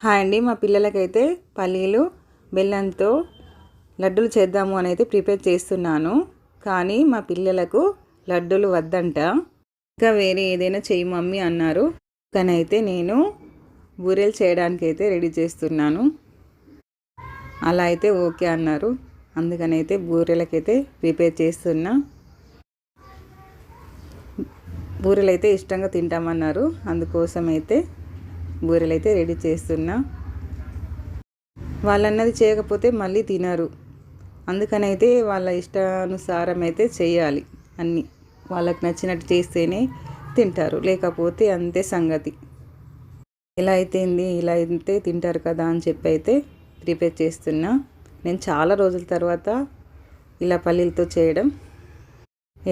Hi అండి. మా పిల్లలకైతే పల్లీలు బెల్లంతో లడ్డూలు చేద్దాము అని అయితే ప్రిపేర్ చేస్తున్నాను. కానీ మా పిల్లలకు లడ్డూలు వద్దంట, ఇంకా వేరే ఏదైనా చెయ్యి మమ్మీ అన్నారు. కానీ అయితే నేను బూరెలు చేయడానికి అయితే రెడీ చేస్తున్నాను. అలా అయితే ఓకే అన్నారు. అందుకని అయితే బూరెలకైతే ప్రిపేర్ చేస్తున్నా. బూరెలు అయితే ఇష్టంగా తింటామన్నారు. అందుకోసం అయితే బూరెలు అయితే రెడీ చేస్తున్నా. వాళ్ళన్నది చేయకపోతే మళ్ళీ తినరు. అందుకనైతే వాళ్ళ ఇష్టానుసారం అయితే చేయాలి. అన్నీ వాళ్ళకి నచ్చినట్టు చేస్తేనే తింటారు, లేకపోతే అంతే సంగతి. ఇలా అయితే తింటారు కదా అని చెప్పి అయితే ప్రిపేర్ చేస్తున్నా. నేను చాలా రోజుల తర్వాత ఇలా పల్లీలతో చేయడం,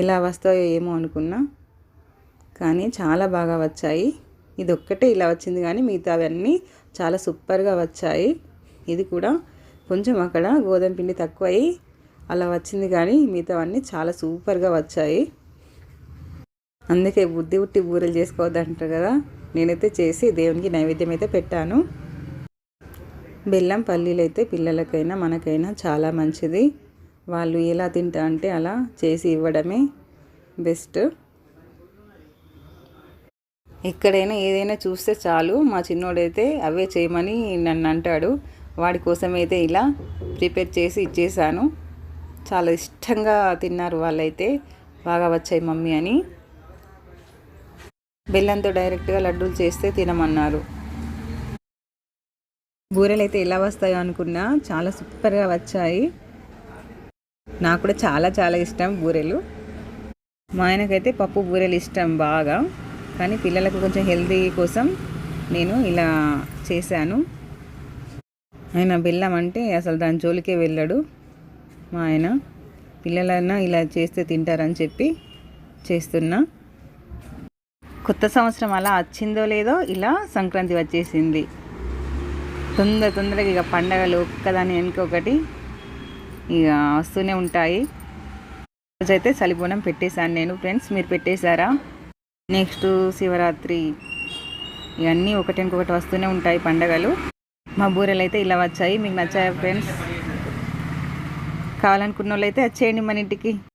ఎలా వస్తాయో ఏమో అనుకున్నా, కానీ చాలా బాగా వచ్చాయి. ఇది ఒక్కటే ఇలా వచ్చింది, కానీ మిగతావన్నీ చాలా సూపర్గా వచ్చాయి. ఇది కూడా కొంచెం అక్కడ గోధుమ పిండి తక్కువ అయ్యి అలా వచ్చింది, కానీ మిగతావన్నీ చాలా సూపర్గా వచ్చాయి. అందుకే బుద్ధి ఉట్టి బూరెలు చేసుకోవద్దంటారు కదా. నేనైతే చేసి దేవునికి నైవేద్యం అయితే పెట్టాను. బెల్లం పల్లీలు అయితే పిల్లలకైనా మనకైనా చాలా మంచిది. వాళ్ళు ఎలా తింటా అంటే అలా చేసి ఇవ్వడమే బెస్ట్. ఎక్కడైనా ఏదైనా చూస్తే చాలు మా చిన్నోడైతే అవే చేయమని నన్ను అంటాడు. వాడి కోసమైతే ఇలా ప్రిపేర్ చేసి ఇచ్చేసాను. చాలా ఇష్టంగా తిన్నారు వాళ్ళైతే. బాగా వచ్చాయి మమ్మీ అని. బెల్లంతో డైరెక్ట్గా లడ్డూలు చేస్తే తినమన్నారు. బూరెలు అయితే ఎలా వస్తాయో అనుకున్నా, చాలా సూపర్గా వచ్చాయి. నాకు కూడా చాలా చాలా ఇష్టం బూరెలు. మా ఆయనకైతే పప్పు బూరెలు ఇష్టం బాగా, కానీ పిల్లలకు కొంచెం హెల్తీ కోసం నేను ఇలా చేశాను. ఆయన బెల్లం అంటే అసలు దాని జోలికే వెళ్ళాడు మా ఆయన. పిల్లలన్నా ఇలా చేస్తే తింటారని చెప్పి చేస్తున్నా. కొత్త సంవత్సరం అలా వచ్చిందో లేదో ఇలా సంక్రాంతి వచ్చేసింది. తొందరగా ఇక పండగలు ఒక్కదాని ఇంకొకటి ఇక వస్తూనే ఉంటాయి. రోజైతే చలిబోనం పెట్టేశాను నేను. ఫ్రెండ్స్, మీరు పెట్టేశారా? నెక్స్ట్ శివరాత్రి, ఇవన్నీ ఒకటి వస్తూనే ఉంటాయి పండగలు. మా బూరెలు అయితే ఇలా వచ్చాయి. మీకు నచ్చాయా ఫ్రెండ్స్? కావాలనుకున్న వాళ్ళు అయితే వచ్చేయండి మన ఇంటికి.